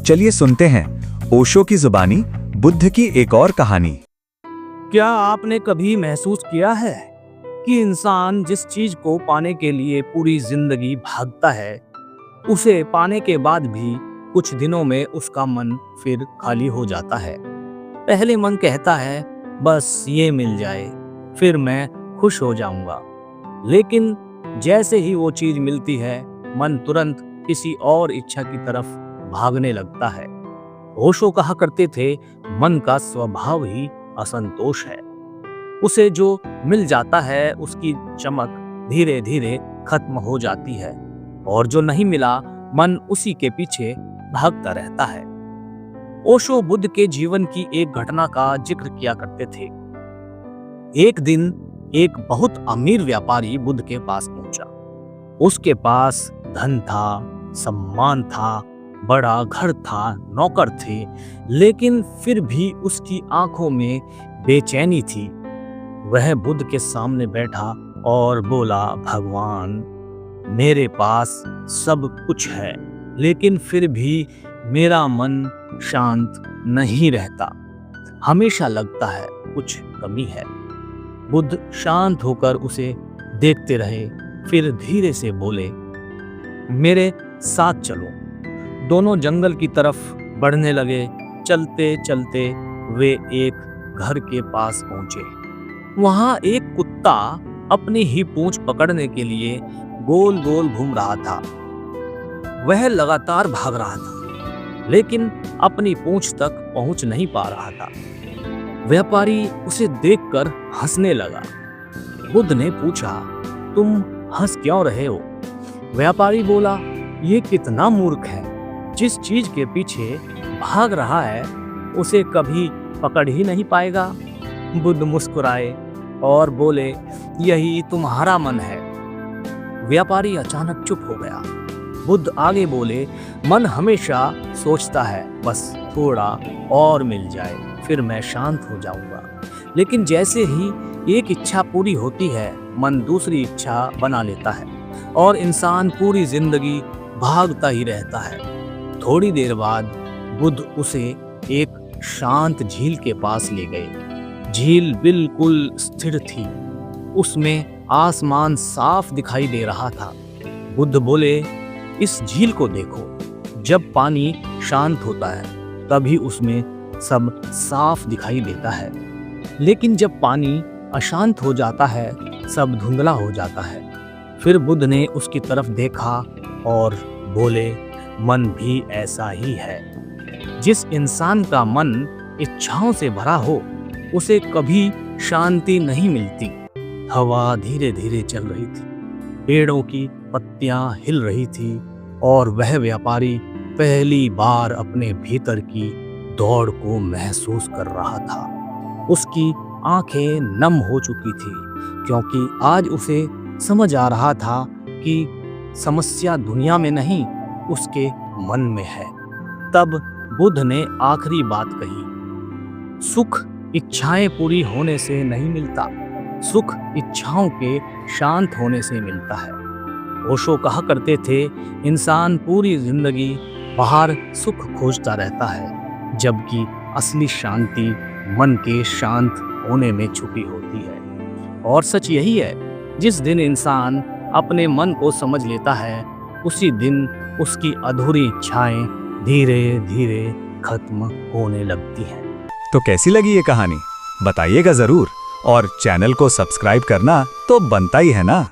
चलिए सुनते हैं ओशो की जुबानी बुद्ध की एक और कहानी। क्या आपने कभी महसूस किया है कि इंसान जिस चीज को पाने के लिए पूरी जिंदगी भागता है, उसे पाने के बाद भी कुछ दिनों में उसका मन फिर खाली हो जाता है। पहले मन कहता है बस ये मिल जाए, फिर मैं खुश हो जाऊंगा। लेकिन जैसे ही वो चीज मिलती है, मन तुरंत किसी और इच्छा की तरफ भागने लगता है। ओशो कहा करते थे, मन का स्वभाव ही असंतोष है। उसे जो मिल जाता है उसकी चमक धीरे धीरे खत्म हो जाती है, और जो नहीं मिला मन उसी के पीछे भागता रहता है। ओशो बुद्ध के जीवन की एक घटना का जिक्र किया करते थे। एक दिन एक बहुत अमीर व्यापारी बुद्ध के पास पहुंचा। उसके पास धन था, सम्मान था, बड़ा घर था, नौकर थे, लेकिन फिर भी उसकी आंखों में बेचैनी थी। वह बुद्ध के सामने बैठा और बोला, भगवान, मेरे पास सब कुछ है, लेकिन फिर भी मेरा मन शांत नहीं रहता। हमेशा लगता है कुछ कमी है। बुद्ध शांत होकर उसे देखते रहे, फिर धीरे से बोले, मेरे साथ चलो। दोनों जंगल की तरफ बढ़ने लगे। चलते चलते वे एक घर के पास पहुंचे। वहां एक कुत्ता अपनी ही पूंछ पकड़ने के लिए गोल गोल घूम रहा था। वह लगातार भाग रहा था, लेकिन अपनी पूंछ तक पहुंच नहीं पा रहा था। व्यापारी उसे देखकर हंसने लगा। बुद्ध ने पूछा, तुम हंस क्यों रहे हो? व्यापारी बोला, ये कितना मूर्ख है, जिस चीज के पीछे भाग रहा है उसे कभी पकड़ ही नहीं पाएगा। बुद्ध मुस्कुराए और बोले, यही तुम्हारा मन है। व्यापारी अचानक चुप हो गया। बुद्ध आगे बोले, मन हमेशा सोचता है बस थोड़ा और मिल जाए, फिर मैं शांत हो जाऊंगा। लेकिन जैसे ही एक इच्छा पूरी होती है, मन दूसरी इच्छा बना लेता है और इंसान पूरी जिंदगी भागता ही रहता है। थोड़ी देर बाद बुद्ध उसे एक शांत झील के पास ले गए। झील बिल्कुल स्थिर थी, उसमें आसमान साफ दिखाई दे रहा था। बुद्ध बोले, इस झील को देखो, जब पानी शांत होता है तभी उसमें सब साफ दिखाई देता है, लेकिन जब पानी अशांत हो जाता है सब धुंधला हो जाता है। फिर बुद्ध ने उसकी तरफ देखा और बोले, मन भी ऐसा ही है। जिस इंसान का मन इच्छाओं से भरा हो उसे कभी शांति नहीं मिलती। हवा धीरे धीरे चल रही थी, पेड़ों की पत्तियां हिल रही थी, और वह व्यापारी पहली बार अपने भीतर की दौड़ को महसूस कर रहा था। उसकी आंखें नम हो चुकी थी, क्योंकि आज उसे समझ आ रहा था कि समस्या दुनिया में नहीं, उसके मन में है। तब बुद्ध ने आखिरी बात कही, सुख इच्छाएं पूरी होने से नहीं मिलता, सुख इच्छाओं के शांत होने से मिलता है। ओशो कहा करते थे, इंसान पूरी जिंदगी बाहर सुख खोजता रहता है, जबकि असली शांति मन के शांत होने में छुपी होती है। और सच यही है, जिस दिन इंसान अपने मन को समझ लेता है, उसी दिन उसकी अधूरी इच्छाएं धीरे धीरे खत्म होने लगती हैं। तो कैसी लगी ये कहानी? बताइएगा जरूर, और चैनल को सब्सक्राइब करना तो बनता ही है ना।